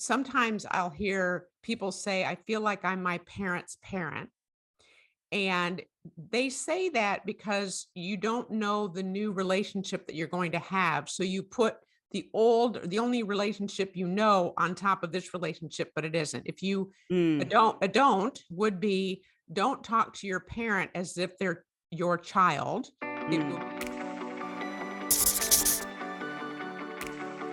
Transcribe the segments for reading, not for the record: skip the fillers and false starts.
Sometimes I'll hear people say, I feel like I'm my parent's parent. And they say that because you don't know the new relationship that you're going to have. So you put the only relationship you know on top of this relationship, but it isn't. If you Mm. a don't would be don't talk to your parent as if they're your child. It will Mm.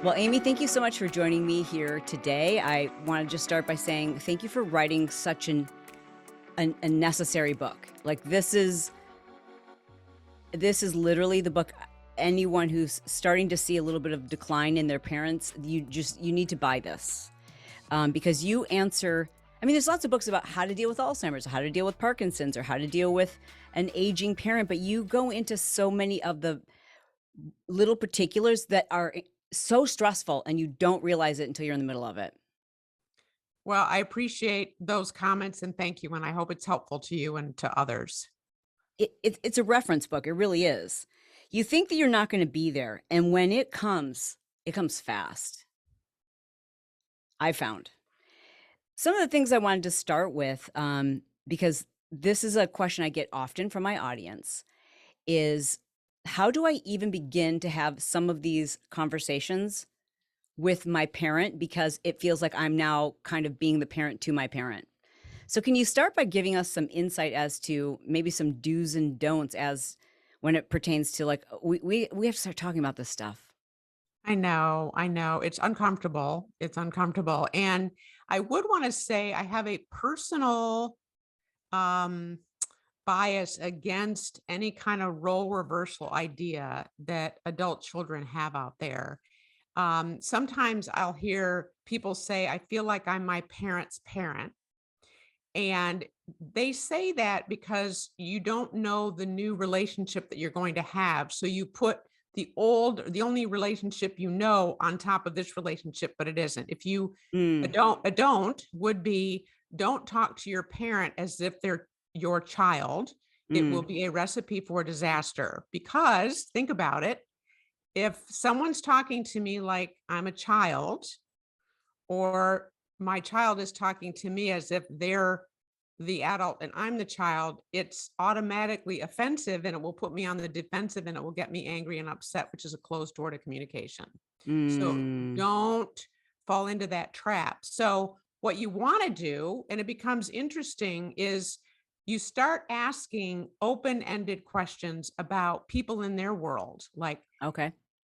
Well, Amy, thank you so much for joining me here today. I want to just start by saying thank you for writing such a necessary book. Like this is literally the book anyone who's starting to see a little bit of decline in their parents, you need to buy this. Because you answer I mean, there's lots of books about how to deal with Alzheimer's, or how to deal with Parkinson's, or how to deal with an aging parent, but you go into so many of the little particulars that are so stressful and you don't realize it until you're in the middle of it. Well, I appreciate those comments and thank you. And I hope it's helpful to you and to others. It's a reference book, it really is. You think that you're not gonna be there, and when it comes fast, I found. Some of the things I wanted to start with, because this is a question I get often from my audience, is how do I even begin to have some of these conversations with my parent because it feels like I'm now kind of being the parent to my parent? So can you start by giving us some insight as to maybe some do's and don'ts as when it pertains to like we have to start talking about this stuff. I know. It's uncomfortable. It's uncomfortable. And I would want to say I have a personal um bias against any kind of role reversal idea that adult children have out there. Sometimes I'll hear people say, I feel like I'm my parent's parent. And they say that because you don't know the new relationship that you're going to have. So you put the only relationship you know on top of this relationship, but it isn't. If you Mm, a don't would be don't talk to your parent as if they're your child. It will mm. be a recipe for disaster because think about it. If someone's talking to me like I'm a child, or my child is talking to me as if they're the adult and I'm the child, it's automatically offensive and it will put me on the defensive and it will get me angry and upset, which is a closed door to communication. So Mm. don't fall into that trap. So, what you want to do, and it becomes interesting, is you start asking open ended questions about people in their world. Like, Okay.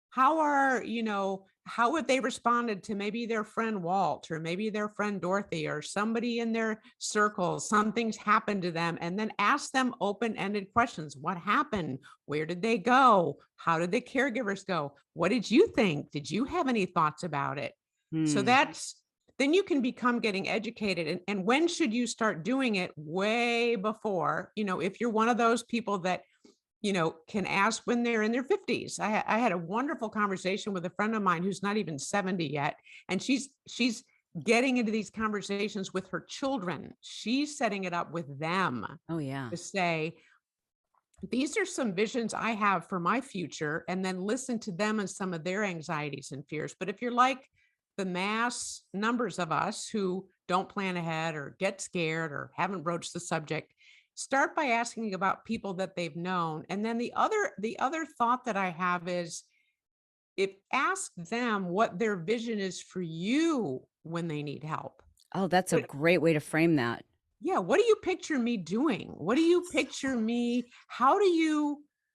how have they responded to maybe their friend Walt or maybe their friend Dorothy or somebody in their circle? Something's happened to them, and then ask them open-ended questions. What happened? Where did they go? How did the caregivers go? What did you think? Did you have any thoughts about it? So Mm. that's then you can become getting educated. And when should you start doing it? Way before, if you're one of those people that can ask when they're in their 50s. I had a wonderful conversation with a friend of mine who's not even 70 yet, and she's getting into these conversations with her children. She's setting it up with them Oh, yeah. to say, these are some visions I have for my future, and then listen to them and some of their anxieties and fears. But if you're like the mass numbers of us who don't plan ahead or get scared or haven't broached the subject, start by asking about people that they've known. And then the other thought that I have is if ask them what their vision is for you when they need help. Oh, that's a What great way to frame that. Yeah, what do you picture me doing? What do you picture me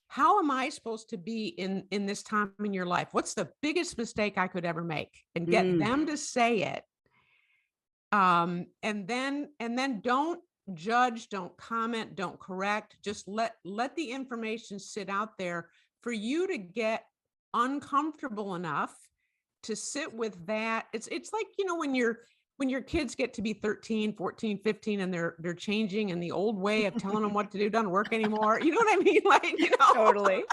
how am I supposed to be in this time in your life? What's the biggest mistake I could ever make? And get Mm. them to say it. And then don't judge, don't comment, don't correct. Just let the information sit out there for you to get uncomfortable enough to sit with that. It's like, when your kids get to be 13, 14, 15, and they're changing and the old way of telling them what to do doesn't work anymore. You know what I mean? Totally.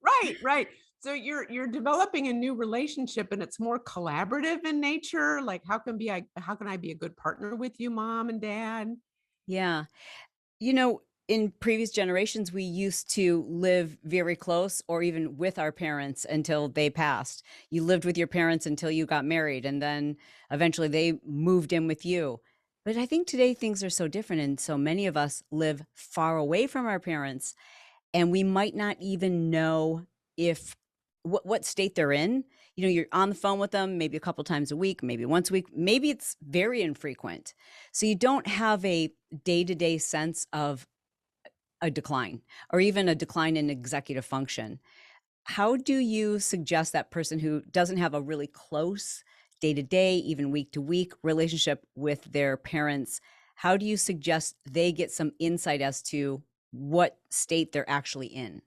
Right, right. So you're developing a new relationship and it's more collaborative in nature. Like how can I be a good partner with you, mom and dad? Yeah. You know in previous generations, we used to live very close or even with our parents until they passed. You lived with your parents until you got married, and then eventually they moved in with you. But I think today things are so different, and so many of us live far away from our parents, and we might not even know if what state they're in. You know, you're on the phone with them maybe a couple times a week, maybe once a week, maybe it's very infrequent. So you don't have a day-to-day sense of a decline or even a decline in executive function. How do you suggest that person who doesn't have a really close day to day, even week to week relationship with their parents? How do you suggest they get some insight as to what state they're actually in?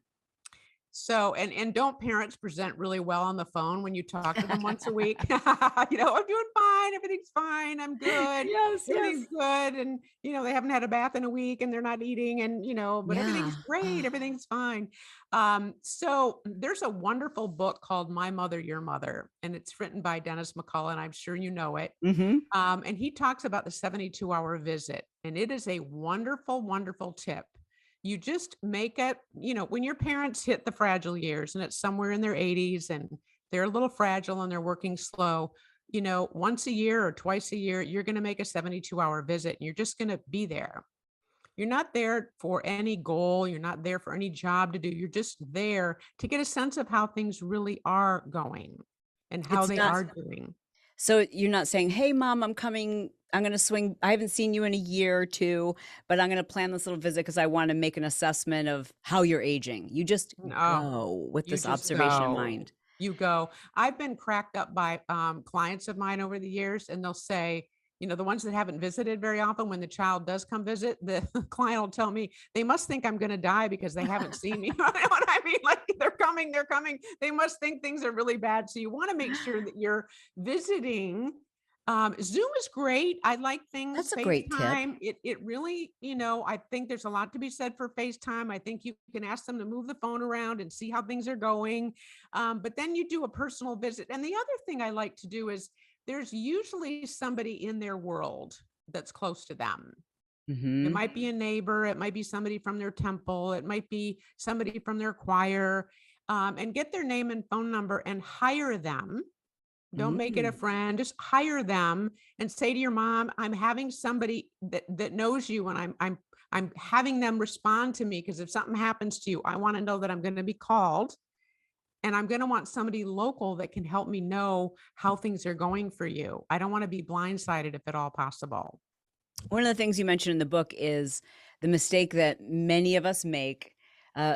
So, and don't parents present really well on the phone when you talk to them once a week? I'm doing fine. Everything's fine. I'm good. Yes, yes. Everything's good. And, they haven't had a bath in a week and they're not eating and, but Yeah. everything's great. Everything's fine. So there's a wonderful book called My Mother, Your Mother, and it's written by Dennis McCullough. I'm sure you know it. Mhm. And he talks about the 72-hour visit, and it is a wonderful, wonderful tip. You just make it, when your parents hit the fragile years and it's somewhere in their 80s and they're a little fragile and they're working slow, once a year or twice a year, you're going to make a 72-hour visit and you're just going to be there. You're not there for any goal. You're not there for any job to do. You're just there to get a sense of how things really are going and how It's they not are doing. so you're not saying, "Hey, mom, I'm coming. I'm gonna swing. I haven't seen you in a year or 2, but I'm gonna plan this little visit because I wanna make an assessment of how you're aging." You just No. go with You this just observation in go. mind. You go. I've been cracked up by, clients of mine over the years, and they'll say, the ones that haven't visited very often, when the child does come visit, the client will tell me, "They must think I'm gonna die because they haven't seen me." You know what I mean? Like, they're coming. They must think things are really bad. So you wanna make sure that you're visiting. Zoom is great. I like things. That's a great tip. FaceTime, it really, I think there's a lot to be said for FaceTime. I think you can ask them to move the phone around and see how things are going. But then you do a personal visit. And the other thing I like to do is there's usually somebody in their world that's close to them. It Mhm. might be a neighbor, it might be somebody from their temple, it might be somebody from their choir, and get their name and phone number and hire them. Don't make it a Mm. friend, just hire them and say to your mom, "I'm having somebody that knows you, and I'm having them respond to me because if something happens to you, I want to know that I'm going to be called, and I'm going to want somebody local that can help me know how things are going for you. I don't want to be blindsided if at all possible." One of the things you mentioned in the book is the mistake that many of us make, uh,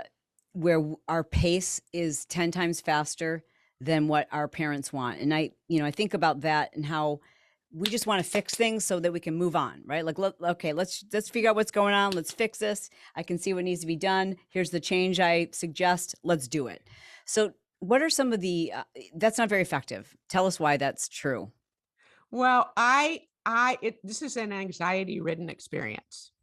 where our pace is 10 times faster than what our parents want. And I think about that and how we just want to fix things so that we can move on, right? Like, okay, let's figure out what's going on. Let's fix this. I can see what needs to be done. Here's the change I suggest. Let's do it. So, what are some of the? That's not very effective. Tell us why that's true. Well, this is an anxiety ridden experience.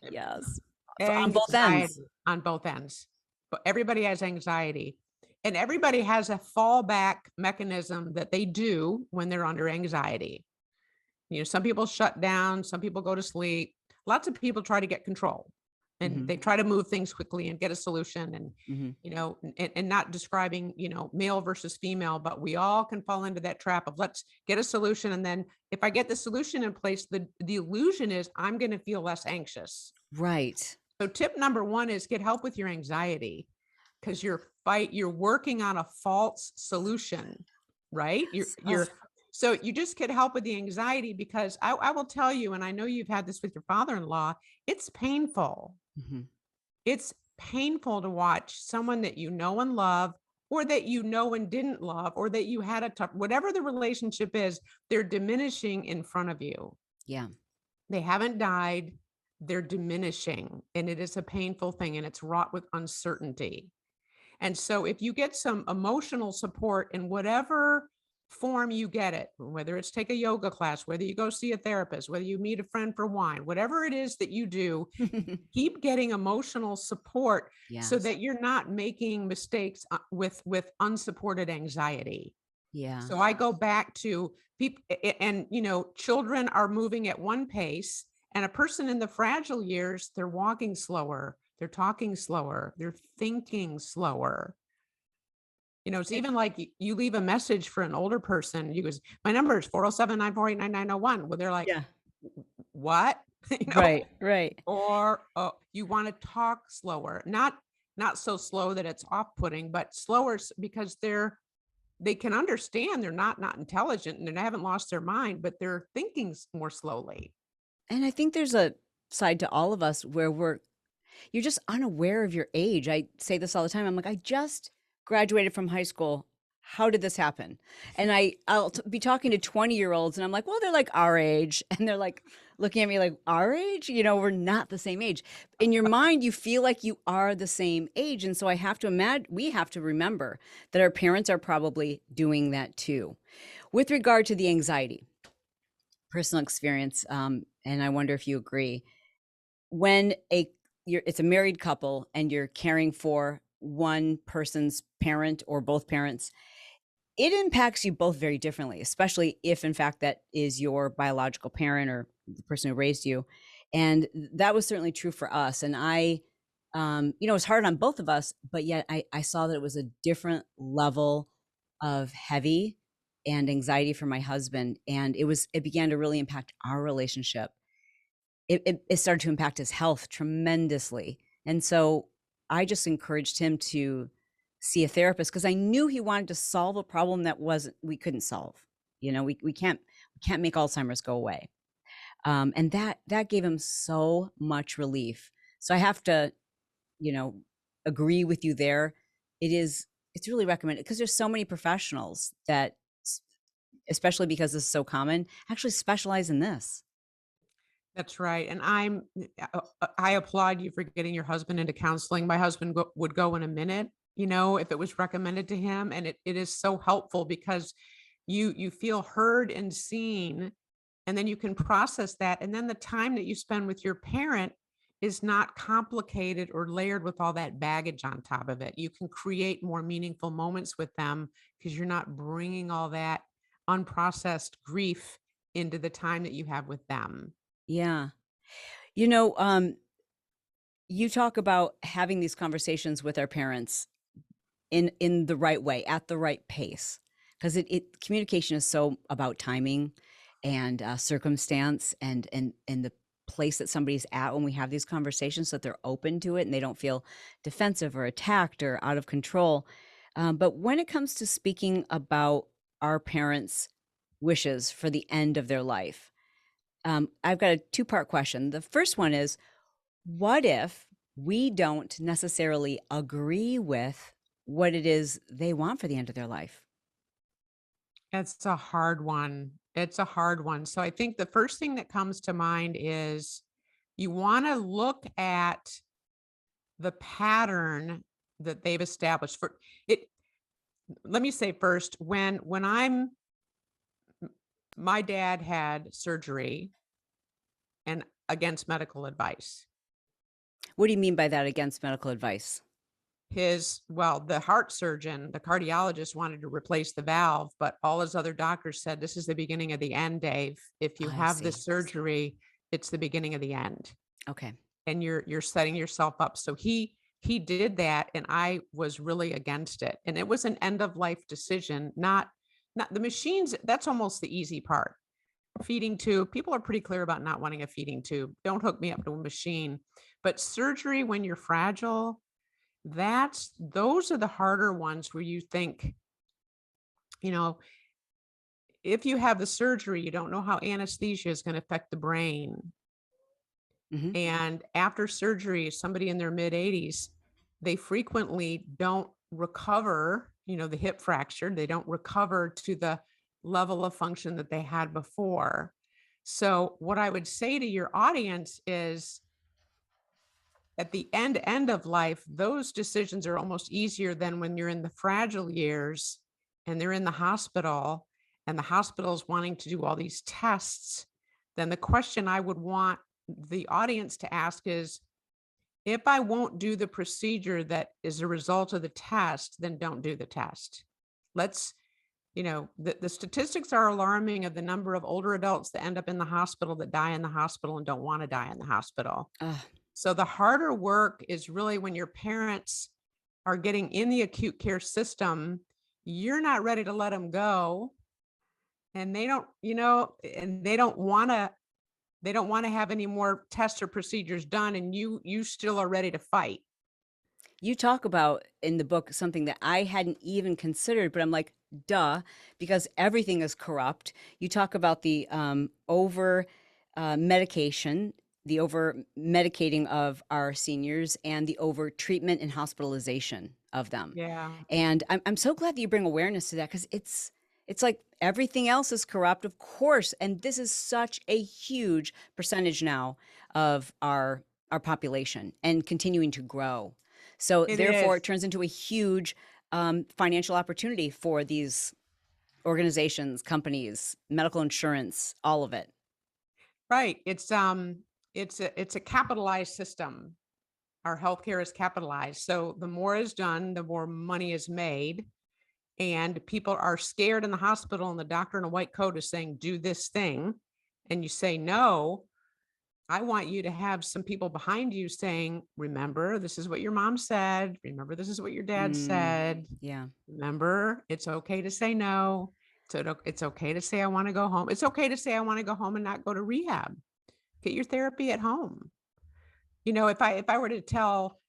Yes, on both ends. Anxiety on both ends. But everybody has anxiety, and everybody has a fallback mechanism that they do when they're under anxiety. Some people shut down, some people go to sleep. Lots of people try to get control, and Hmm. they try to move things quickly and get a solution, and Hmm. and not describing, male versus female, but we all can fall into that trap of let's get a solution, and then if I get the solution in place, the illusion is I'm going to feel less anxious. Right. So tip number 1 is get help with your anxiety, because you're working on a false solution, right? Yes. Oh. You're so you just get help with the anxiety, because I will tell you, and I know you've had this with your father-in-law, it's painful. Mhm. It's painful to watch someone that you know and love, or that you know and didn't love, or that you had a tough, whatever the relationship is, they're diminishing in front of you. Yeah. They haven't died, they're diminishing, and it is a painful thing, and it's wrought with uncertainty. And so if you get some emotional support in whatever form you get it, whether it's take a yoga class, whether you go see a therapist, whether you meet a friend for wine, whatever it is that you do, keep getting emotional support so Yes. that you're not making mistakes with unsupported anxiety. Yeah. So I go back to people, and children are moving at one pace And a person in the fragile years, they're walking slower, they're talking slower, they're thinking slower. It's It even like you leave a message for an older person. You goes, my number is 407-948-9901. Well, they're like, Yeah. what? you know, Right, right. or you want to talk slower, not so slow that it's off-putting, but slower because they can understand they're not intelligent and they haven't lost their mind, but they're thinking more slowly. And I think there's a side to all of us where you're just unaware of your age. I say this all the time. I'm like, I just graduated from high school. How did this happen? And be talking to 20-year-olds and I'm like, well, they're like our age. And they're like looking at me like, our age? We're not the same age. In your mind, you feel like you are the same age. And so I have to imagine, we have to remember that our parents are probably doing that too. With regard to the anxiety, personal experience, and I wonder if you agree, when it's a married couple and you're caring for one person's parent or both parents, it impacts you both very differently, especially if in fact that is your biological parent or the person who raised you. And that was certainly true for us. And it's hard on both of us, but yet I saw that it was a different level of heavy and anxiety for my husband. And it began to really impact our relationship. It started to impact his health tremendously. And so I just encouraged him to see a therapist because I knew he wanted to solve a problem that we couldn't solve. We can't make Alzheimer's go away. And that gave him so much relief. So I have to, agree with you there. It's really recommended because there's so many professionals that, especially because this is so common, actually specialize in this. That's right, and I applaud you for getting your husband into counseling. My husband would go in a minute, if it was recommended to him, and it is so helpful because you feel heard and seen, and then you can process that, and then the time that you spend with your parent is not complicated or layered with all that baggage on top of it. You can create more meaningful moments with them because you're not bringing all that unprocessed grief into the time that you have with them. Yeah. You know, um, you talk about having these conversations with our parents in the right way, at the right pace, because communication is so about timing and circumstance and the place that somebody's at when we have these conversations, so that they're open to it and they don't feel defensive or attacked or out of control. But when it comes to speaking about our parents' wishes for the end of their life, I've got a two-part question. The first one is, what if we don't necessarily agree with what it is they want for the end of their life? It's a hard one. It's a hard one. So I think the first thing that comes to mind is you want to look at the pattern that they've established for it. Let me say first, when my dad had surgery and against medical advice. What do you mean by that, against medical advice? The heart surgeon, the cardiologist wanted to replace the valve, but all his other doctors said, this is the beginning of the end, Dave. If you I have the see. surgery, it's the beginning of the end. Okay. And you're setting yourself up. So he did that and I was really against it. And it was an end of life decision, not the machines. That's almost the easy part. Feeding tube, people are pretty clear about not wanting a feeding tube. Don't hook me up to a machine. But surgery when you're fragile, those are the harder ones where you think, you know, if you have the surgery, you don't know how anesthesia is going to affect the brain. Hmm. And after surgery, somebody in their mid 80s, they frequently don't recover, the hip fracture, they don't recover to the level of function that they had before. So, what I would say to your audience is at the end of life, those decisions are almost easier than when you're in the fragile years and they're in the hospital and the hospital is wanting to do all these tests. Then the question I would want the audience to ask is, if I won't do the procedure that is a result of the test, then don't do the test. Let's The statistics are alarming of the number of older adults that end up in the hospital, that die in the hospital and don't want to die in the hospital. Ugh. So the harder work is really when your parents are getting in the acute care system, you're not ready to let them go. And they don't want to have any more tests or procedures done. And you still are ready to fight. You talk about in the book something that I hadn't even considered, but I'm like, duh, because everything is corrupt. You talk about the over medication, the over medicating of our seniors, and the over treatment and hospitalization of them. Yeah. And I'm so glad that you bring awareness to that, because it's like everything else is corrupt, of course. And this is such a huge percentage now of our population and continuing to grow. So It therefore, it is. turns into a huge financial opportunity for these organizations, companies, medical insurance, all of it. Right. It's a capitalized system. Our healthcare is capitalized. So the more is done, the more money is made. And people are scared in the hospital, and the doctor in a white coat is saying, do this thing. And you say, no, I want you to have some people behind you saying, remember, this is what your mom said. Remember, this is what your dad Mm, said. yeah. Remember, it's okay to say no. So it's okay to say, I want to go home. It's okay to say, I want to go home and not go to rehab. Get your therapy at home. If I were to tell,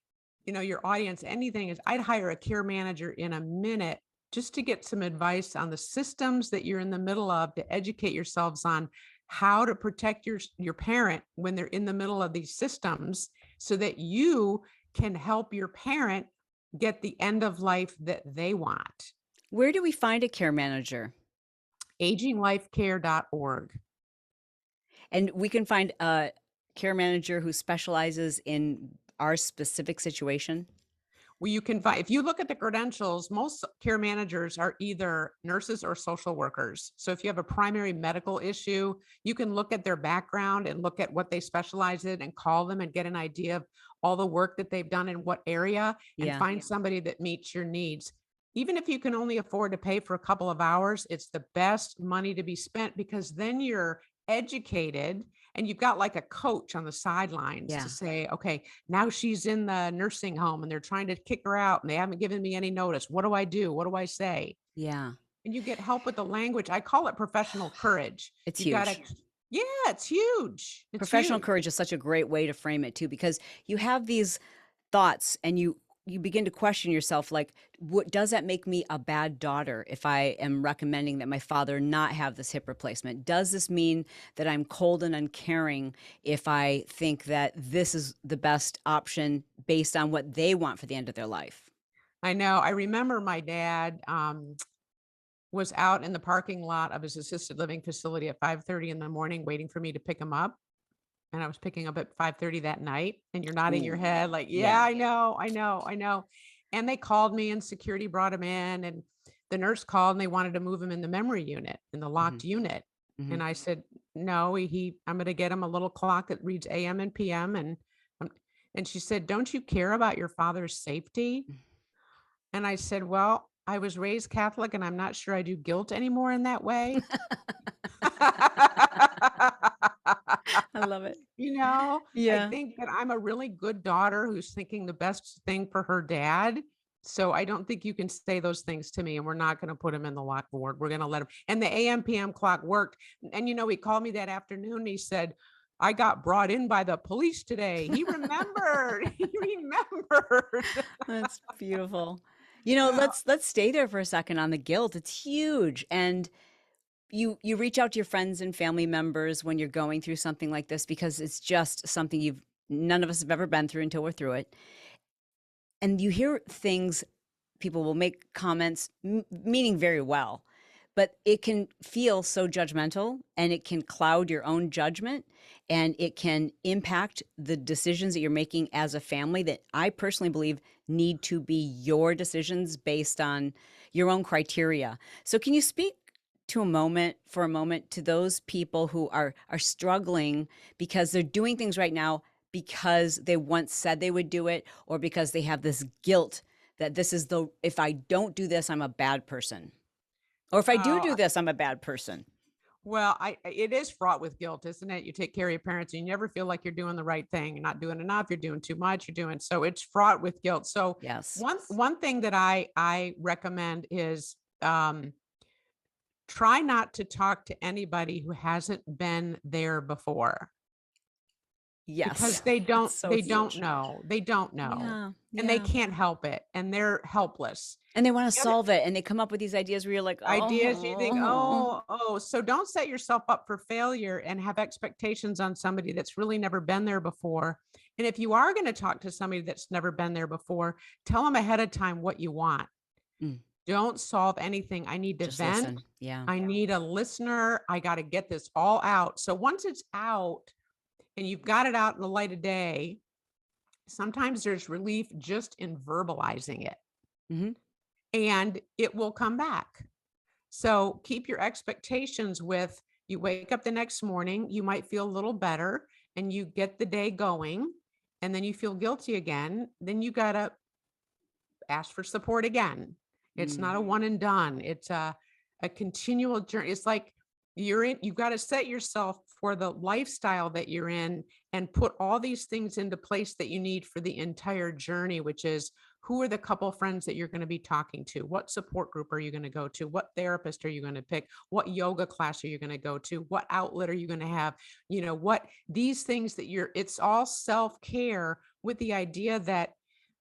your audience anything, is I'd hire a care manager in a minute just to get some advice on the systems that you're in the middle of, to educate yourselves on how to protect your parent when they're in the middle of these systems, so that you can help your parent get the end of life that they want. Where do we find a care manager? Aginglifecare.org. And we can find a care manager who specializes in our specific situation. Well, you can find, if you look at the credentials, most care managers are either nurses or social workers. So if you have a primary medical issue, you can look at their background and look at what they specialize in and call them and get an idea of all the work that they've done in what area, and Yeah. find somebody that meets your needs. Even if you can only afford to pay for a couple of hours, it's the best money to be spent, because then you're educated and you've got like a coach on the sidelines to Yeah. say, okay, now she's in the nursing home and they're trying to kick her out and they haven't given me any notice. What do I do? What do I say? Yeah. And you get help with the language. I call it professional courage. It's You've got to, huge. yeah, it's huge. It's Professional huge. courage is such a great way to frame it too, because you have these thoughts and you begin to question yourself, like, what does that make me a bad daughter if I am recommending that my father not have this hip replacement? Does this mean that I'm cold and uncaring if I think that this is the best option based on what they want for the end of their life? I know. I remember my dad was out in the parking lot of his assisted living facility at 5:30 in the morning waiting for me to pick him up. And I was picking up at 5:30 that night, and you're nodding your Ooh, head like, "Yeah, yeah. I know, I know, I know." And they called me and security brought him in, and the nurse called and they wanted to move him in the memory unit, in the Hmm. locked unit. Hmm. And I said, "No, I'm gonna get him a little clock that reads AM and PM." Um, and she said, "Don't you care about your father's safety?" And I said, "Well, I was raised Catholic and I'm not sure I do guilt anymore in that way." I love it. I Yeah. think that I'm a really good daughter who's thinking the best thing for her dad. So I don't think you can say those things to me, and we're not going to put him in the locked ward. We're going to let him. And the AM PM clock worked. And he called me that afternoon. He said, I got brought in by the police today. He remembered. He remembered. That's beautiful. Yeah. Let's stay there for a second on the guilt. It's huge. And you reach out to your friends and family members when you're going through something like this, because it's just something you've none of us have ever been through until we're through it. And you hear things, people will make comments meaning very well, but it can feel so judgmental, and it can cloud your own judgment, and it can impact the decisions that you're making as a family, that I personally believe need to be your decisions based on your own criteria. So can you speak to for a moment, to those people who are struggling because they're doing things right now because they once said they would do it, or because they have this guilt that this is the if I don't do this, I'm a bad person? Or if I do Oh, do this, I'm a bad person. well, it is fraught with guilt, isn't it? You take care of your parents and you never feel like you're doing the right thing. You're not doing enough, you're doing too much, you're doing so it's fraught with guilt. So Yes. one thing that I recommend is try not to talk to anybody who hasn't been there before. Because Yes. they That's don't so they don't huge. know. They don't know, Yeah, and they yeah. can't help it, and they're helpless. And they wanna The other solve it, and they come up with these ideas where you're like, ideas you think, "Oh." "Oh, oh," so don't set yourself up for failure and have expectations on somebody that's really never been there before, and if you are gonna talk to somebody that's never been there before, tell them ahead of time what you want. Mm, Don't solve anything. I need to just vent. listen. Yeah. I need a listener. I gotta get this all out. So once it's out and you've got it out in the light of day, sometimes there's relief just in verbalizing it Mhm. and it will come back. So keep your expectations with you wake up the next morning, you might feel a little better and you get the day going and then you feel guilty again. Then you got to ask for support again. It's not Mm. a one and done. It's a continual journey. It's like you've got to set yourself for the lifestyle that you're in and put all these things into place that you need for the entire journey, which is who are the couple friends that you're going to be talking to? What support group are you going to go to? What therapist are you going to pick? What yoga class are you going to go to? What outlet are you going to have? What these things that it's all self-care with the idea that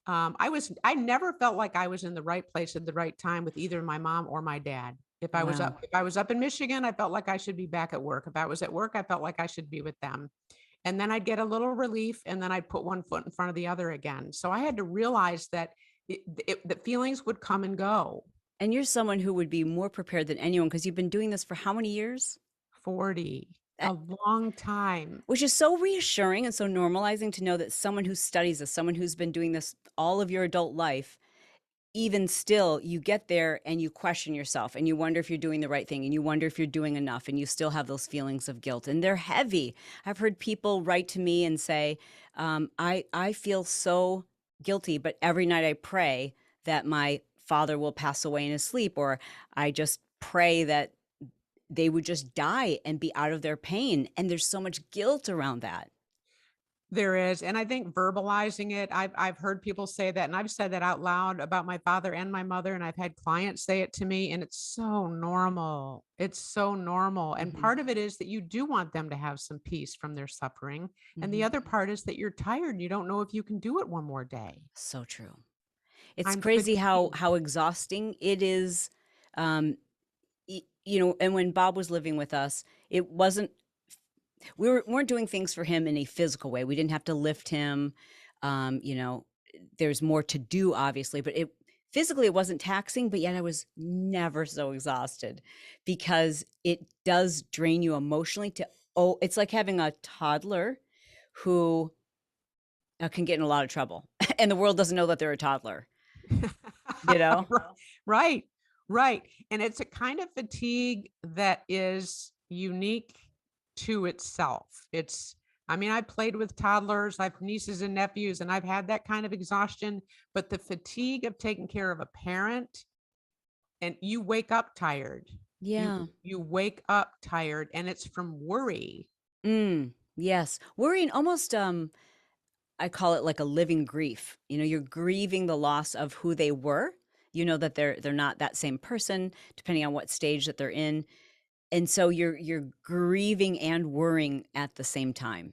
I never felt like I was in the right place at the right time with either my mom or my dad. Wow. If I was up in Michigan, I felt like I should be back at work. If I was at work, I felt like I should be with them. And then I'd get a little relief and then I'd put one foot in front of the other again. So I had to realize that the feelings would come and go. And you're someone who would be more prepared than anyone because 'cause you've been doing this for how many years? 40, Eh, a long time. which is so reassuring and so normalizing to know that someone who studies this, someone who's been doing this all of your adult life, even still, you get there and you question yourself and you wonder if you're doing the right thing and you wonder if you're doing enough and you still have those feelings of guilt and they're heavy. I've heard people write to me and say, I feel so guilty, but every night I pray that my father will pass away in his sleep, or I just pray that they would just die and be out of their pain. And there's so much guilt around that. There is, and I think verbalizing it, I've heard people say that, and I've said that out loud about my father and my mother, and I've had clients say it to me, and it's so normal. It's so normal. And Hmm. part of it is that you do want them to have some peace from their suffering. And the Hmm. other part is that you're tired and you don't know if you can do it one more day. So true. It's I'm crazy fatigued. how exhausting it is. Um, and when Bob was living with us, it wasn't weren't doing things for him in a physical way. We didn't have to lift him. Um, you know, there's more to do, obviously, but it physically it wasn't taxing, but yet I was never so exhausted because it does drain you emotionally it's like having a toddler who can get in a lot of trouble and the world doesn't know that they're a toddler, you know? Right, right. And it's a kind of fatigue that is unique to itself. I mean, I played with toddlers, I've nieces and nephews, and I've had that kind of exhaustion, but the fatigue of taking care of a parent and you wake up tired. Yeah. You wake up tired and it's from worry. Yes. Worrying almost I call it like a living grief. You're grieving the loss of who they were. You know that they're not that same person depending on what stage that they're in. And so you're grieving and worrying at the same time.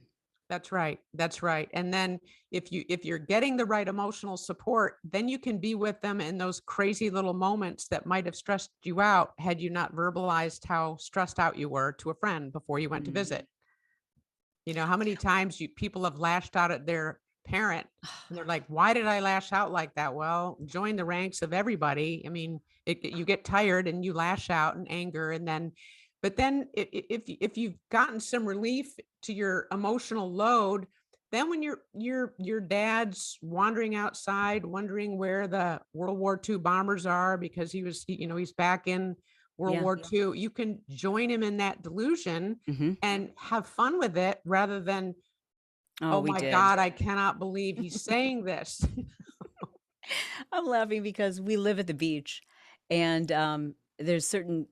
That's right. That's right. And then if you're getting the right emotional support, then you can be with them in those crazy little moments that might have stressed you out had you not verbalized how stressed out you were to a friend before you went to Mm. visit. How many times people have lashed out at their parent and they're like, "Why did I lash out like that?" Well, join the ranks of everybody. I mean, you get tired and you lash out in anger, and then, but then if you've gotten some relief to your emotional load, then when your dad's wandering outside, wondering where the World War II bombers are because he's back in World Yeah. War II, you can join him in that delusion Hmm. and have fun with it rather than, Oh, "Oh we my did. god, I cannot believe he's saying this." I'm laughing because we live at the beach and there's certain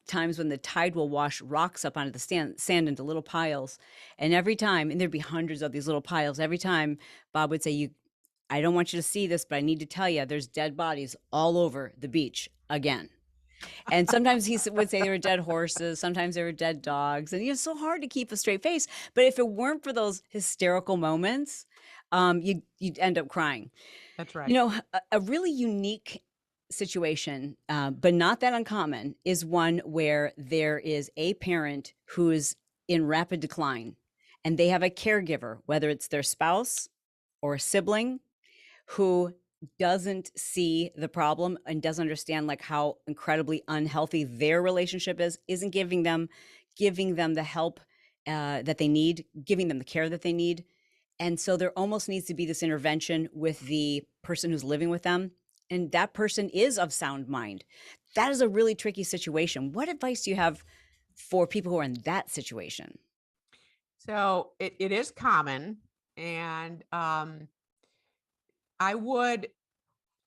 times when the tide will wash rocks up onto the sand into little piles, and every time, and there'd be hundreds of these little piles, every time Bob would say, "You I don't want you to see this, but I need to tell you, there's dead bodies all over the beach again." And sometimes would say there were dead horses, sometimes there were dead dogs, and it's so hard to keep a straight face. But if it weren't for those hysterical moments, you'd end up crying. That's You right. know, a really unique situation, but not that uncommon, is one where there is a parent who is in rapid decline, and they have a caregiver, whether it's their spouse or a sibling, who doesn't see the problem and doesn't understand like how incredibly unhealthy their relationship is, isn't giving them the help that they need, giving them the care that they need. And so there almost needs to be this intervention with the person who's living with them, and that person is of sound mind. That is a really tricky situation. What advice do you have for people who are in that situation? So it is common. And I would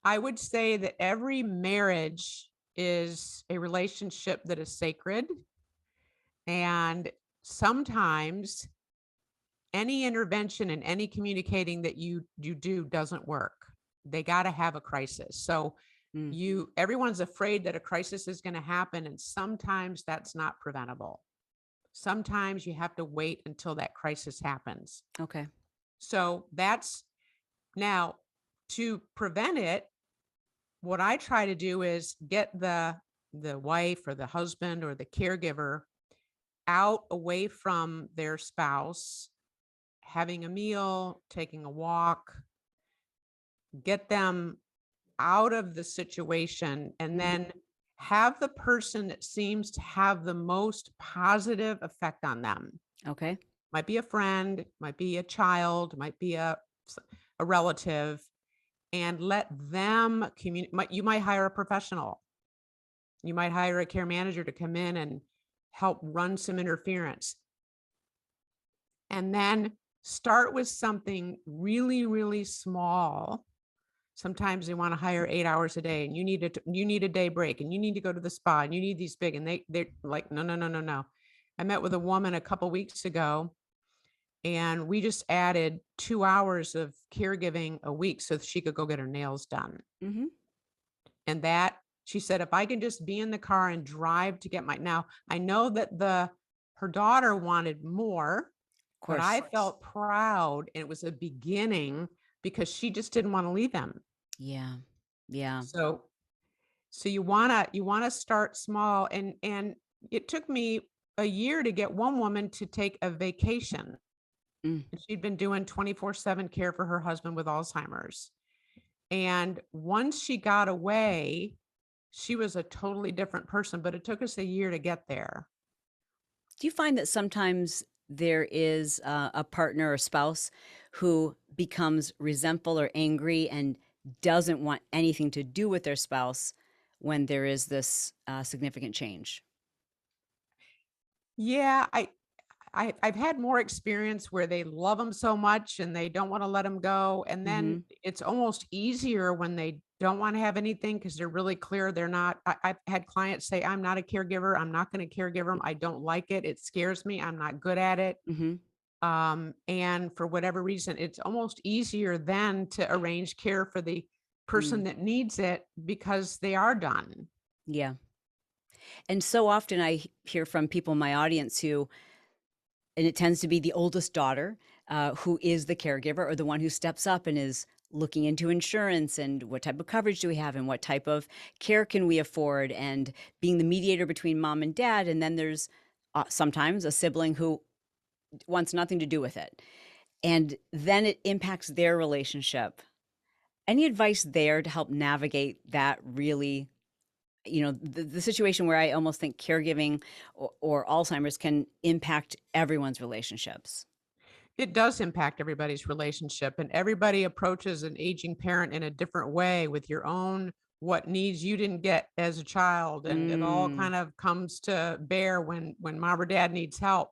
I would say that every marriage is a relationship that is sacred. And sometimes any intervention and any communicating that you do doesn't work. They got to have a crisis. So Mm, everyone's afraid that a crisis is going to happen, and sometimes that's not preventable. Sometimes you have to wait until that crisis happens. okay. So that's now, to prevent it, what I try to do is get the wife or the husband or the caregiver out away from their spouse, having a meal, taking a walk, get them out of the situation, and Mhm. then have the person that seems to have the most positive effect on them. Okay. Might be a friend, might be a child, might be a relative, and let them communicate. You might hire a professional. You might hire a care manager to come in and help run some interference. And then start with something really, really small. Sometimes they want to hire 8 hours a day, and you need a day break, and you need to go to the spa, and you need these big, and they're like, no, no, no, no, no. I met with a woman a couple weeks ago, and we just added 2 hours of caregiving a week so that she could go get her nails done. Mhm. And that, she said, if I can just be in the car and drive to get my, now I know that her daughter wanted more, Of but I course. felt proud, and it was a beginning because she just didn't want to leave him. Yeah. Yeah. So you wanna start small, and it took me a year to get one woman to take a vacation. Mm. And she'd been doing 24/7 care for her husband with Alzheimer's. And once she got away, she was a totally different person, but it took us a year to get there. Do you find that sometimes there is a partner or spouse who becomes resentful or angry and doesn't want anything to do with their spouse when there is this significant change? Yeah, I've had more experience where they love them so much and they don't wanna let them go, and then Hmm. it's almost easier when they don't wanna have anything because 'cause they're really clear they're not. I've had clients say, "I'm not a caregiver, I'm not gonna caregiver them. I don't like it, it scares me, I'm not good at it." Hmm. And for whatever reason, it's almost easier then to arrange care for the person Mm. that needs it because they are done. Yeah. And so often hear from people in my audience who, and it tends to be the oldest daughter, who is the caregiver or the one who steps up and is looking into insurance and what type of coverage do we have and what type of care can we afford, and being the mediator between mom and dad. And then there's sometimes a sibling who wants nothing to do with it. And then it impacts their relationship. Any advice there to help navigate that really, the situation where I almost think caregiving or Alzheimer's can impact everyone's relationships? It does impact everybody's relationship, and everybody approaches an aging parent in a different way with your own what needs you didn't get as a child, and it all Mm, kind of comes to bear when mom or dad needs help.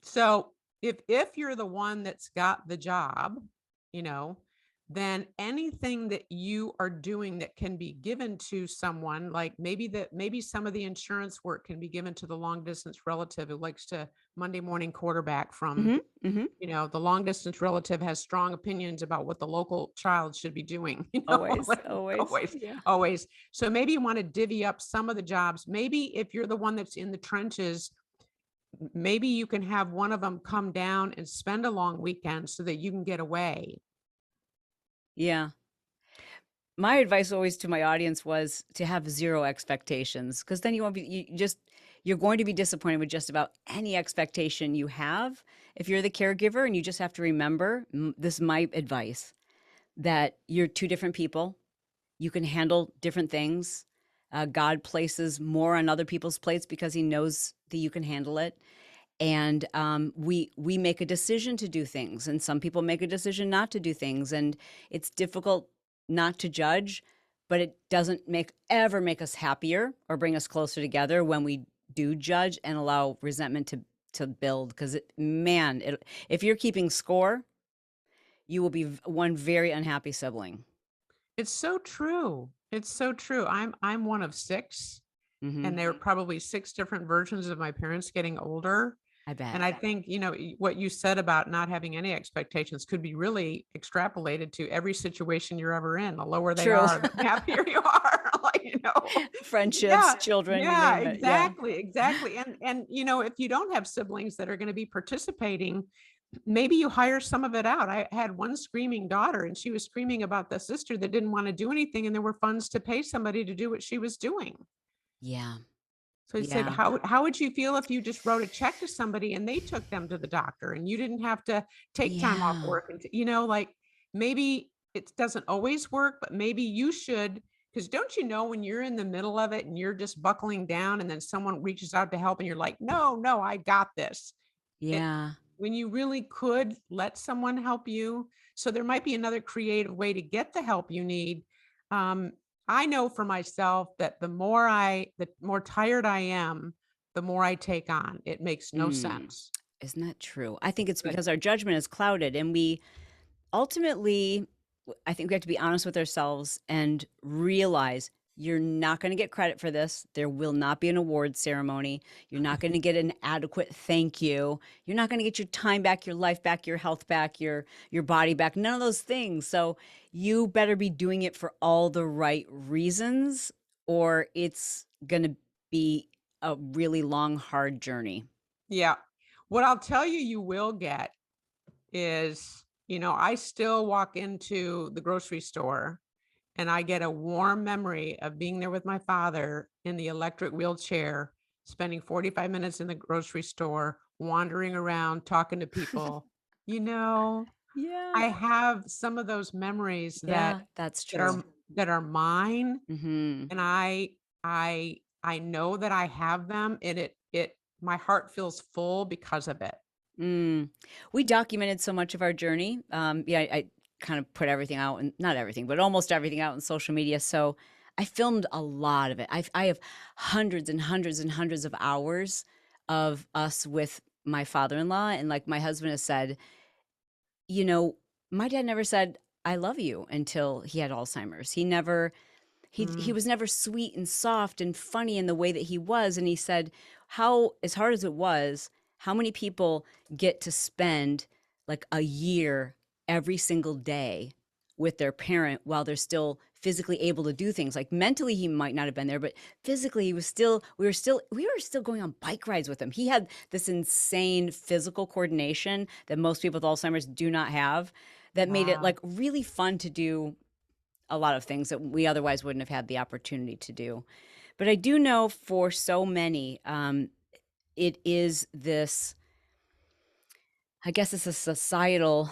So if you're the one that's got the job, you know, then anything that you are doing that can be given to someone, like maybe some of the insurance work can be given to the long distance relative who likes to Monday morning quarterback from, Mhm, mhm. the long distance relative has strong opinions about what the local child should be doing, Always, like always. always, Yeah. always. So maybe you want to divvy up some of the jobs. Maybe if you're the one that's in the trenches, maybe you can have one of them come down and spend a long weekend so that you can get away. Yeah. My advice always to my audience was to have 0 expectations, because then you won't be you're going to be disappointed with just about any expectation you have if you're the caregiver, and you just have to remember, this is my advice, that you're 2 different people. You can handle different things. God places more on other people's plates because he knows that you can handle it. And we make a decision to do things, and some people make a decision not to do things, and it's difficult not to judge, but it doesn't make us happier or bring us closer together when we do judge and allow resentment to build. Because if you're keeping score, you will be one very unhappy sibling. It's so true. It's so true. I'm one of 6, Hmm. and there were probably 6 different versions of my parents getting older. I bet. And I think, what you said about not having any expectations could be really extrapolated to every situation you're ever in. The lower they True. are, the happier you are. Friendships, Yeah, children, you yeah, name it. Yeah. exactly, exactly. And if you don't have siblings that are going to be participating, maybe you hire some of it out. I had one screaming daughter, and she was screaming about the sister that didn't want to do anything, and there were funds to pay somebody to do what she was doing. Yeah. So I said, Yeah. how would you feel if you just wrote a check to somebody and they took them to the doctor and you didn't have to take time off Yeah. work? And, like maybe it doesn't always work, but maybe you should. Because don't you know when you're in the middle of it and you're just buckling down and then someone reaches out to help and you're like, no, no, I got this. It Yeah. when you really could let someone help you. So there might be another creative way to get the help you need. Um, I know for myself that the more tired I am, the more I take on. It makes no Mm. sense. Isn't that true? I think it's But because our judgment is clouded, and we ultimately, I think we have to be honest with ourselves and realize you're not going to get credit for this. There will not be an award ceremony. You're not going to get an adequate thank you. You're not going to get your time back, your life back, your health back, your body back. None of those things. So you better be doing it for all the right reasons, or it's going to be a really long, hard journey. yeah, what I'll tell you, you will get is, I still walk into the grocery store and I get a warm memory of being there with my father in the electric wheelchair, spending 45 minutes in the grocery store, wandering around, talking to people. You know, Yeah. I have some of those memories that Yeah, that's that true. are that are mine, Mhm. and I know that I have them, and it my heart feels full because of it. Mm. We documented so much of our journey. Yeah, I kind of put everything out, and not everything, but almost everything out in social media. So I filmed a lot of it. I have hundreds and hundreds and hundreds of hours of us with my father-in-law. And like my husband has said, you know, my dad never said, I love you until he had Alzheimer's. He Mm, was never sweet and soft and funny in the way that he was. And he said, how, as hard as it was, how many people get to spend like a year every single day with their parent while they're still physically able to do things? Like mentally he might not have been there, but physically he was still we were still going on bike rides with him. He had this insane physical coordination that most people with Alzheimer's do not have, that made it wow. like really fun to do a lot of things that we otherwise wouldn't have had the opportunity to do. But I do know for so many, it is this, I guess it's a societal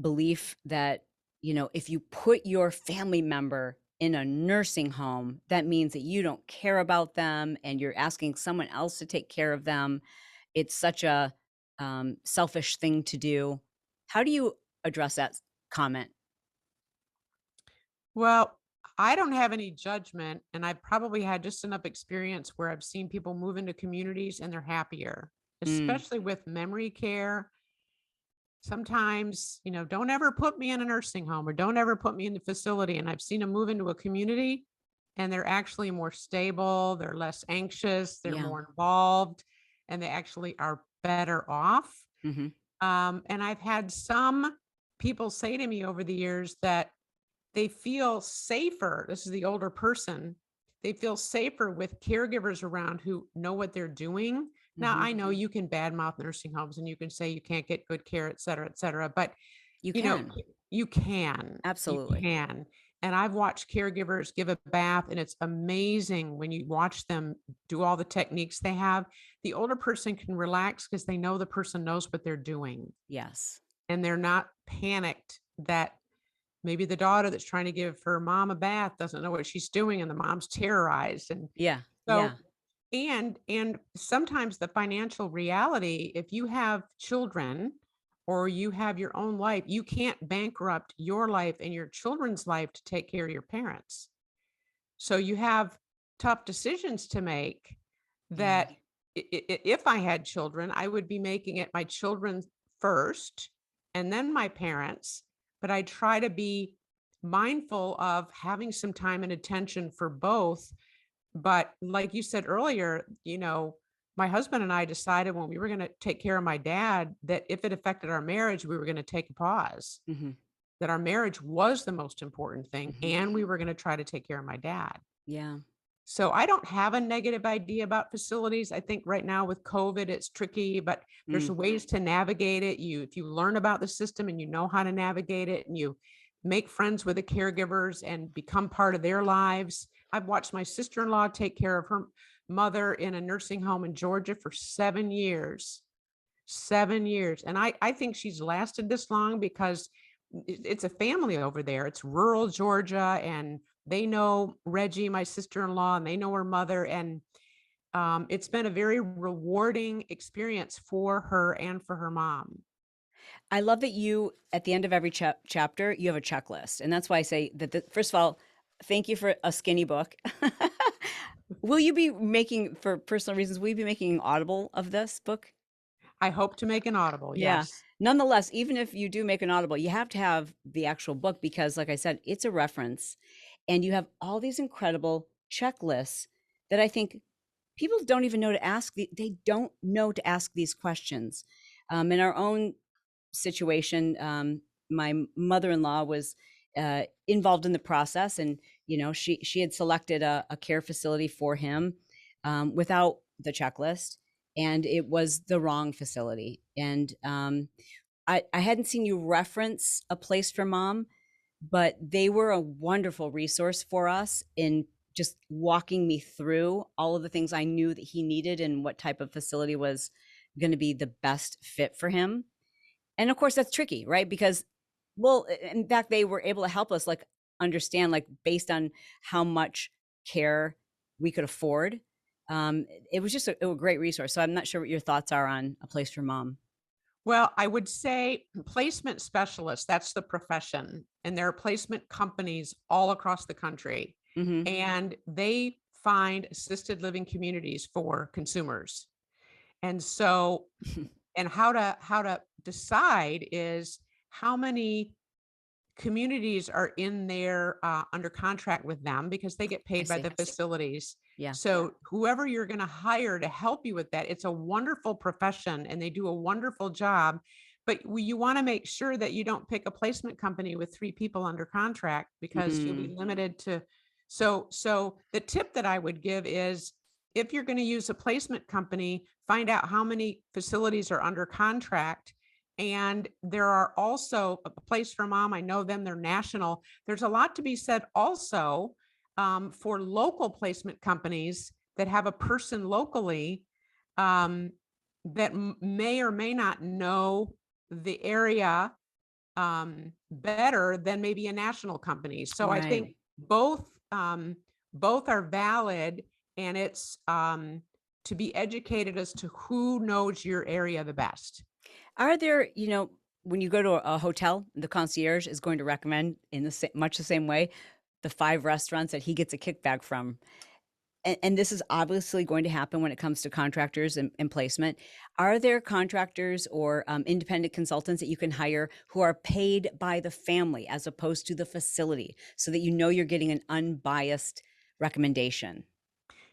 belief that, if you put your family member in a nursing home, that means that you don't care about them and you're asking someone else to take care of them. It's such a selfish thing to do. How do you address that comment? Well, I don't have any judgment, and I've probably had just enough experience where I've seen people move into communities and they're happier, Mm, especially with memory care. sometimes, don't ever put me in a nursing home or don't ever put me in the facility. And I've seen them move into a community and they're actually more stable, they're less anxious, they're Yeah. more involved, and they actually are better off. Hmm. And I've had some people say to me over the years that they feel safer. This is the older person. They feel safer with caregivers around who know what they're doing. Now, Hmm. I know you can badmouth nursing homes and you can say you can't get good care, et cetera. But You you know, can. you can. You Absolutely. can. And I've watched caregivers give a bath, and it's amazing when you watch them do all the techniques they have. The older person can relax because they know the person knows what they're doing Yes. and they're not panicked that maybe the daughter that's trying to give her mom a bath doesn't know what she's doing and the mom's terrorized. And Yeah. so Yeah. and sometimes the financial reality, if you have children or you have your own life, you can't bankrupt your life and your children's life to take care of your parents. So you have tough decisions to make Yeah. that if I had children, I would be making it my children first and then my parents. But I try to be mindful of having some time and attention for both. But like you said earlier, my husband and I decided when we were going to take care of my dad that if it affected our marriage, we were going to take a pause, Hmm. that our marriage was the most important thing. Hmm. And we were going to try to take care of my dad. Yeah. So I don't have a negative idea about facilities. I think right now with COVID, it's tricky, but there's Mm. ways to navigate it. If you learn about the system and you know how to navigate it and you make friends with the caregivers and become part of their lives. I've watched my sister-in-law take care of her mother in a nursing home in Georgia for 7 years. 7 years. And I think she's lasted this long because it's a family over there. It's rural Georgia, and they know Reggie, my sister-in-law, and they know her mother. And it's been a very rewarding experience for her and for her mom. I love that you, at the end of every chapter, you have a checklist. And that's why I say that, first of all, thank you for a skinny book. Will you be making, for personal reasons, will you be making an audible of this book? I hope to make an audible. Yeah. Yes. Nonetheless, even if you do make an audible, you have to have the actual book because, like I said, it's a reference and you have all these incredible checklists that I think people don't even know to ask. They don't know to ask these questions. In our own situation, my mother-in-law was involved in the process, and she had selected a care facility for him without the checklist, and it was the wrong facility. And I hadn't seen you reference a place for mom, but they were a wonderful resource for us in just walking me through all of the things I knew that he needed and what type of facility was going to be the best fit for him. And of course, that's tricky, right? Because, well, in fact, they were able to help us like understand, like based on how much care we could afford. It was just a great resource. So I'm not sure what your thoughts are on a place for mom. Well, I would say placement specialists, that's the profession. And there are placement companies all across the country. Hmm. And they find assisted living communities for consumers. And so, and how to decide is how many communities are in there under contract with them because they get I paid by see. the facilities. Yeah. So whoever you're going to hire to help you with that, it's a wonderful profession and they do a wonderful job. But you want to make sure that you don't pick a placement company with 3 people under contract because you'll be Mm. limited to. So the tip that I would give is if you're going to use a placement company, find out how many facilities are under contract. And there are also a place for mom. I know them, they're national. There's a lot to be said also for local placement companies that have a person locally um, that may or may not know the area better than maybe a national company. So I Right. think both are valid, and it's to be educated as to who knows your area the best. Are there, when you go to a hotel, the concierge is going to recommend in the much the same way the 5 restaurants that he gets a kickback from. and this is obviously going to happen when it comes to contractors and placement. Are there contractors or independent consultants that you can hire who are paid by the family as opposed to the facility so that you know you're getting an unbiased recommendation?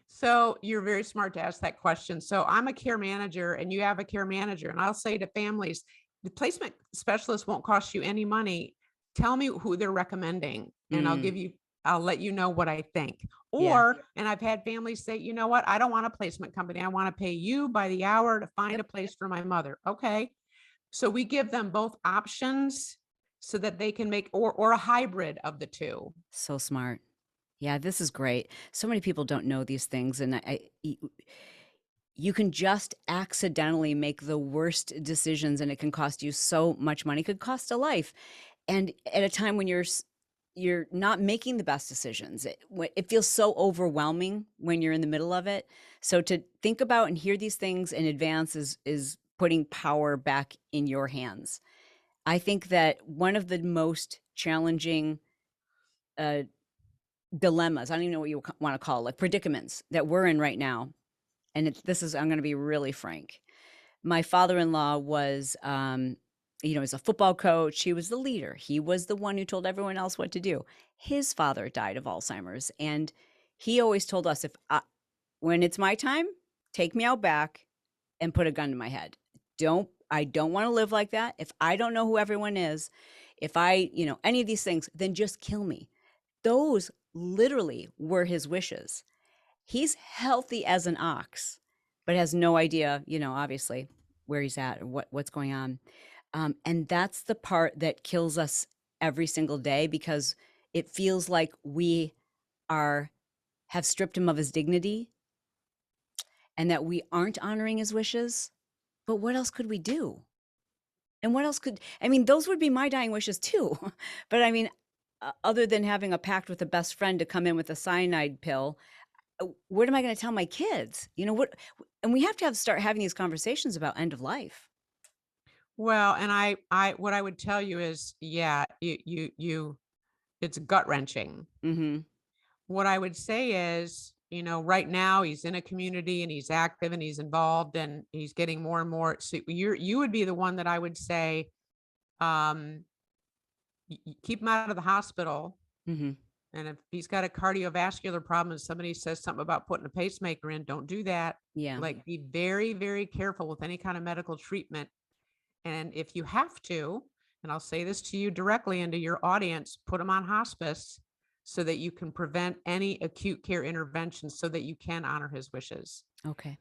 So you're very smart to ask that question. So I'm a care manager and you have a care manager, and I'll say to families, the placement specialist won't cost you any money. Tell me who they're recommending, and Mm, I'll let you know what I think. yeah. And I've had families say, you know what, I don't want a placement company. I want to pay you by the hour to find Yep. a place for my mother. Okay. So we give them both options so that they can make or a hybrid of the two. So smart. Yeah, this is great. So many people don't know these things, and you can just accidentally make the worst decisions, and it can cost you so much money. It could cost a life, and at a time when you're not making the best decisions. It feels so overwhelming when you're in the middle of it. So to think about and hear these things in advance is putting power back in your hands. I think that one of the most challenging uh, dilemmas, I don't even know what you want to call it, like predicaments that we're in right now. And this is, I'm going to be really frank. My father-in-law was, he's a football coach. He was the leader. He was the one who told everyone else what to do. His father died of Alzheimer's, and he always told us, when it's my time, take me out back and put a gun to my head. I don't want to live like that. If I don't know who everyone is, if any of these things, then just kill me. Those literally were his wishes. He's healthy as an ox, but has no idea, obviously where he's at or what's going on. And that's the part that kills us every single day, because it feels like we have stripped him of his dignity and that we aren't honoring his wishes. But what else could we do? And what else I mean, those would be my dying wishes too. But I mean, other than having a pact with a best friend to come in with a cyanide pill, what am I going to tell my kids? What? And we have to start having these conversations about end of life. Well, and what I would tell you is, yeah, it's gut wrenching. Mm-hmm. What I would say is, right now he's in a community and he's active and he's involved and he's getting more and more. So you would be the one that I would say, um, keep him out of the hospital. Mm-hmm. And if he's got a cardiovascular problem and somebody says something about putting a pacemaker in, don't do that. Yeah. Like, be very, very careful with any kind of medical treatment. And if you have to, and I'll say this to you directly and to your audience, put them on hospice so that you can prevent any acute care interventions so that you can honor his wishes. Okay.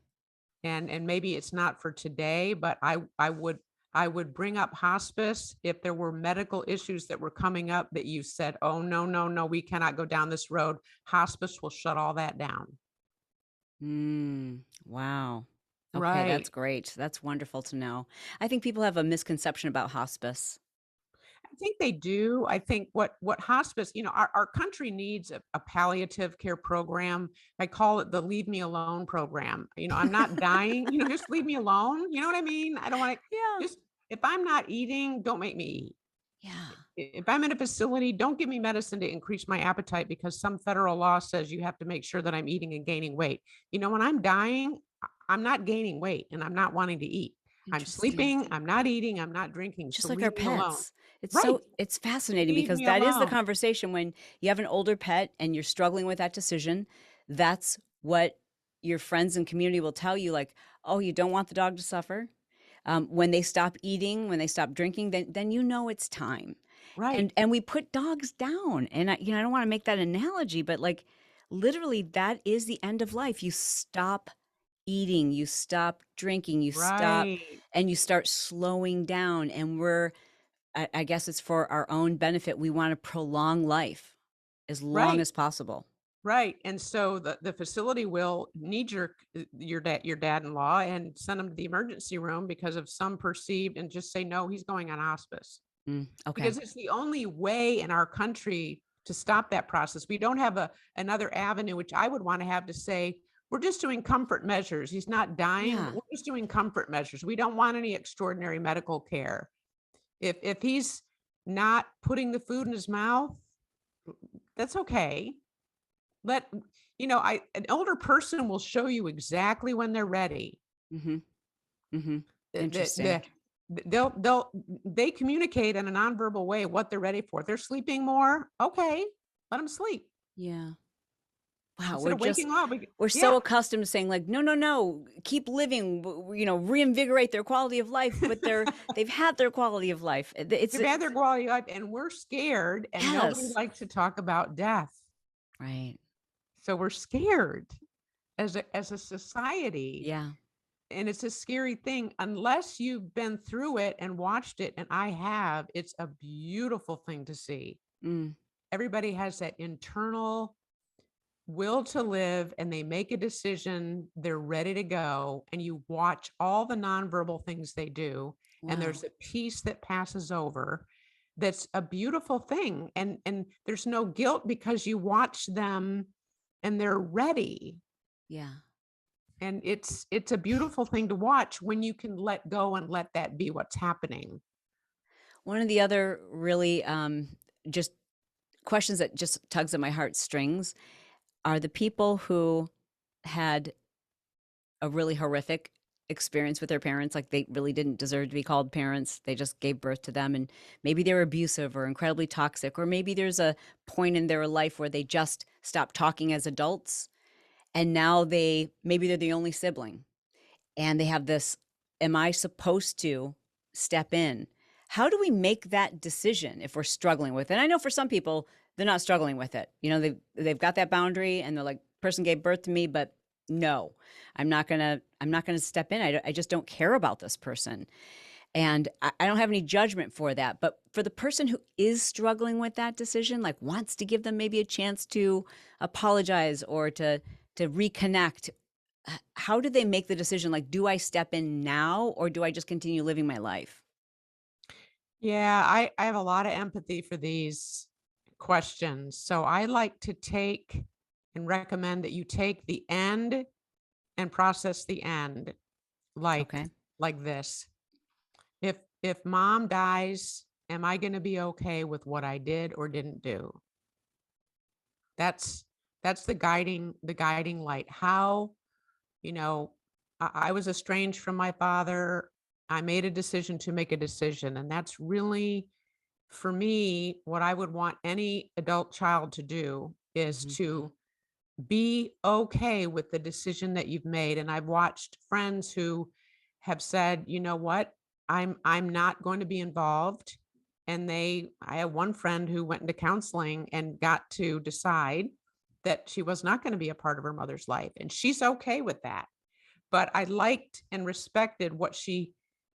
And maybe it's not for today, but I would bring up hospice if there were medical issues that were coming up that you said, oh, no, no, no, we cannot go down this road. Hospice will shut all that down. Wow. Okay, that's Right. great. That's wonderful to know. I think people have a misconception about hospice. I think they do. I think what hospice, our country needs a palliative care program. I call it the leave me alone program. I'm not dying, just leave me alone. You know what I mean? I don't want Yeah. to just if I'm not eating, don't make me eat. Yeah. If I'm in a facility, don't give me medicine to increase my appetite because some federal law says you have to make sure that I'm eating and gaining weight. When I'm dying, I'm not gaining weight and I'm not wanting to eat. I'm Interesting. sleeping, I'm not eating, I'm not drinking. So Just like our leave me alone. pets. Right. It's fascinating Leave because me that is the alone. conversation when you have an older pet and you're struggling with that decision. That's what your friends and community will tell you, like, oh, you don't want the dog to suffer. When they stop eating, when they stop drinking, then it's time. Right. And we put dogs down. And I don't want to make that analogy, but like literally that is the end of life. You stop eating, you stop drinking, you stop Right. and you start slowing down. And I guess it's for our own benefit. We want to prolong life as long Right. as possible. Right. And so the facility will need your dad-in-law and send him to the emergency room because of some perceived, and just say, no, he's going on hospice. Okay. Because it's the only way in our country to stop that process. We don't have another avenue, which I would want to have, to say, we're just doing comfort measures. He's not dying, but Yeah. we're just doing comfort measures. We don't want any extraordinary medical care. If he's not putting the food in his mouth, that's okay. let an older person will show you exactly when they're ready. Mhm. Mhm. The Interesting. the they communicate in a nonverbal way what they're ready for. They're sleeping more, okay, let them sleep. Yeah. Wow, Instead of waking up, we're yeah, so accustomed to saying like, "No, no, no, keep living," reinvigorate their quality of life, but they've had their quality of life. they've had their quality of life, and we're scared, and nobody Yes. likes to talk about death. Right. So we're scared as a society, Yeah. and it's a scary thing unless you've been through it and watched it, and I have. It's a beautiful thing to see. Mm. Everybody has that internal will to live, and they make a decision, they're ready to go, and you watch all the nonverbal things they do, and Wow. there's a piece that passes over that's a beautiful thing, and there's no guilt because you watch them and they're ready, Yeah. and it's a beautiful thing to watch when you can let go and let that be what's happening. One of the other really just questions that just tugs at my heartstrings are the people who had a really horrific experience with their parents, like they really didn't deserve to be called parents. They just gave birth to them, and maybe they were abusive or incredibly toxic, or maybe there's a point in their life where they just stopped talking as adults, and now maybe they're the only sibling, and they have this, am I supposed to step in? How do we make that decision if we're struggling with it? And I know for some people, they're not struggling with it. They've got that boundary and they're like, person gave birth to me, but no, I'm not gonna step in. I just don't care about this person. And I don't have any judgment for that. But for the person who is struggling with that decision, like wants to give them maybe a chance to apologize or to reconnect, how do they make the decision? Like, do I step in now or do I just continue living my life? Yeah, I have a lot of empathy for these questions. So I like to take and recommend that you take the end and process the end like Okay. like this. If mom dies, am I going to be okay with what I did or didn't do? That's that's the guiding light. How, you know, I was estranged from my father. I made a decision to make a decision, and that's really for me, what I would want any adult child to do is Hmm. to be okay with the decision that you've made. And I've watched friends who have said, you know what, I'm not going to be involved. And I have one friend who went into counseling and got to decide that she was not going to be a part of her mother's life. And she's okay with that. But I liked and respected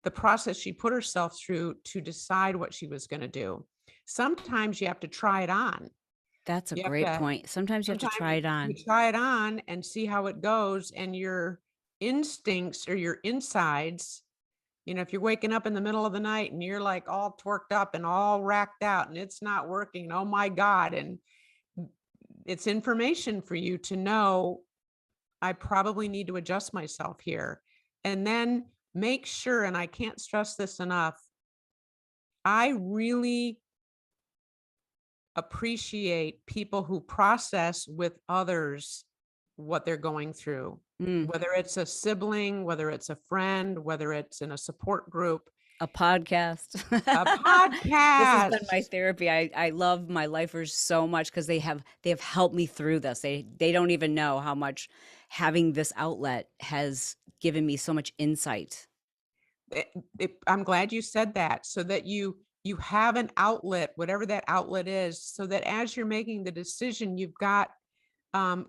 the process she put herself through to decide what she was going to do. Sometimes you have to try it on. That's a You have great to point. Sometimes you have to Sometimes try it you on. try it on and see how it goes, and your instincts or your insides, if you're waking up in the middle of the night and you're like all torqued up and all racked out and it's not working, oh my God. And it's information for you to know I probably need to adjust myself here. And then make sure, and I can't stress this enough, I really appreciate people who process with others what they're going through, Mm, whether it's a sibling, whether it's a friend, whether it's in a support group, a podcast. a This has been my podcast. therapy. I love my lifers so much because they have helped me through this. They don't even know how much having this outlet has given me so much insight. I'm glad you said that so that you have an outlet, whatever that outlet is, so that as you're making the decision, you've got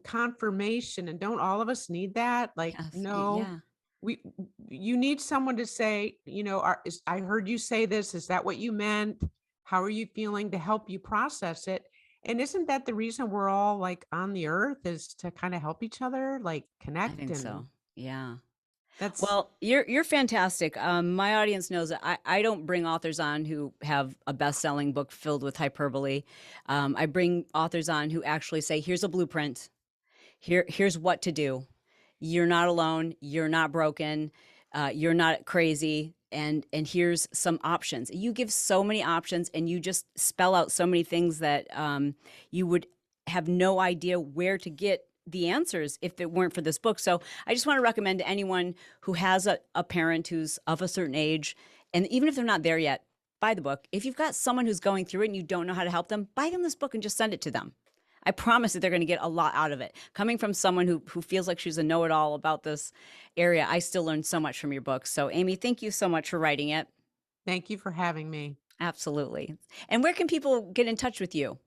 confirmation. And don't all of us need that? Like, Yes. no, Yeah. we you need someone to say, I heard you say this. Is that what you meant? How are you feeling, to help you process it? And isn't that the reason we're all like on the earth, is to kind of help each other, like I connect? think And so. Yeah. that's Well, you're fantastic. My audience knows that I don't bring authors on who have a best-selling book filled with hyperbole. I bring authors on who actually say, "Here's a blueprint. Here's what to do. You're not alone. You're not broken. You're not crazy. And here's some options." You give so many options, and you just spell out so many things that you would have no idea where to get the answers if it weren't for this book. So I just want to recommend to anyone who has a parent who's of a certain age, and even if they're not there yet, buy the book. If you've got someone who's going through it and you don't know how to help them, buy them this book and just send it to them. I promise that they're going to get a lot out of it. Coming from someone who feels like she's a know-it-all about this area, I still learned so much from your book. So Amy, thank you so much for writing it. Thank you for having me. Absolutely. And where can people get in touch with you?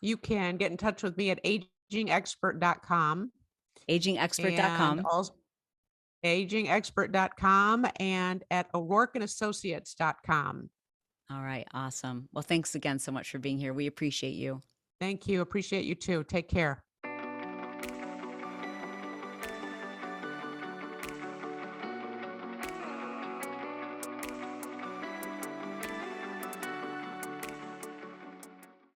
You can get in touch with me at agingexpert.com and Agingexpert.com. also agingexpert.com and at o'rourkeandassociates.com. All right, awesome. Well, thanks again so much for being here. We appreciate you. Thank you. Appreciate you too. Take care.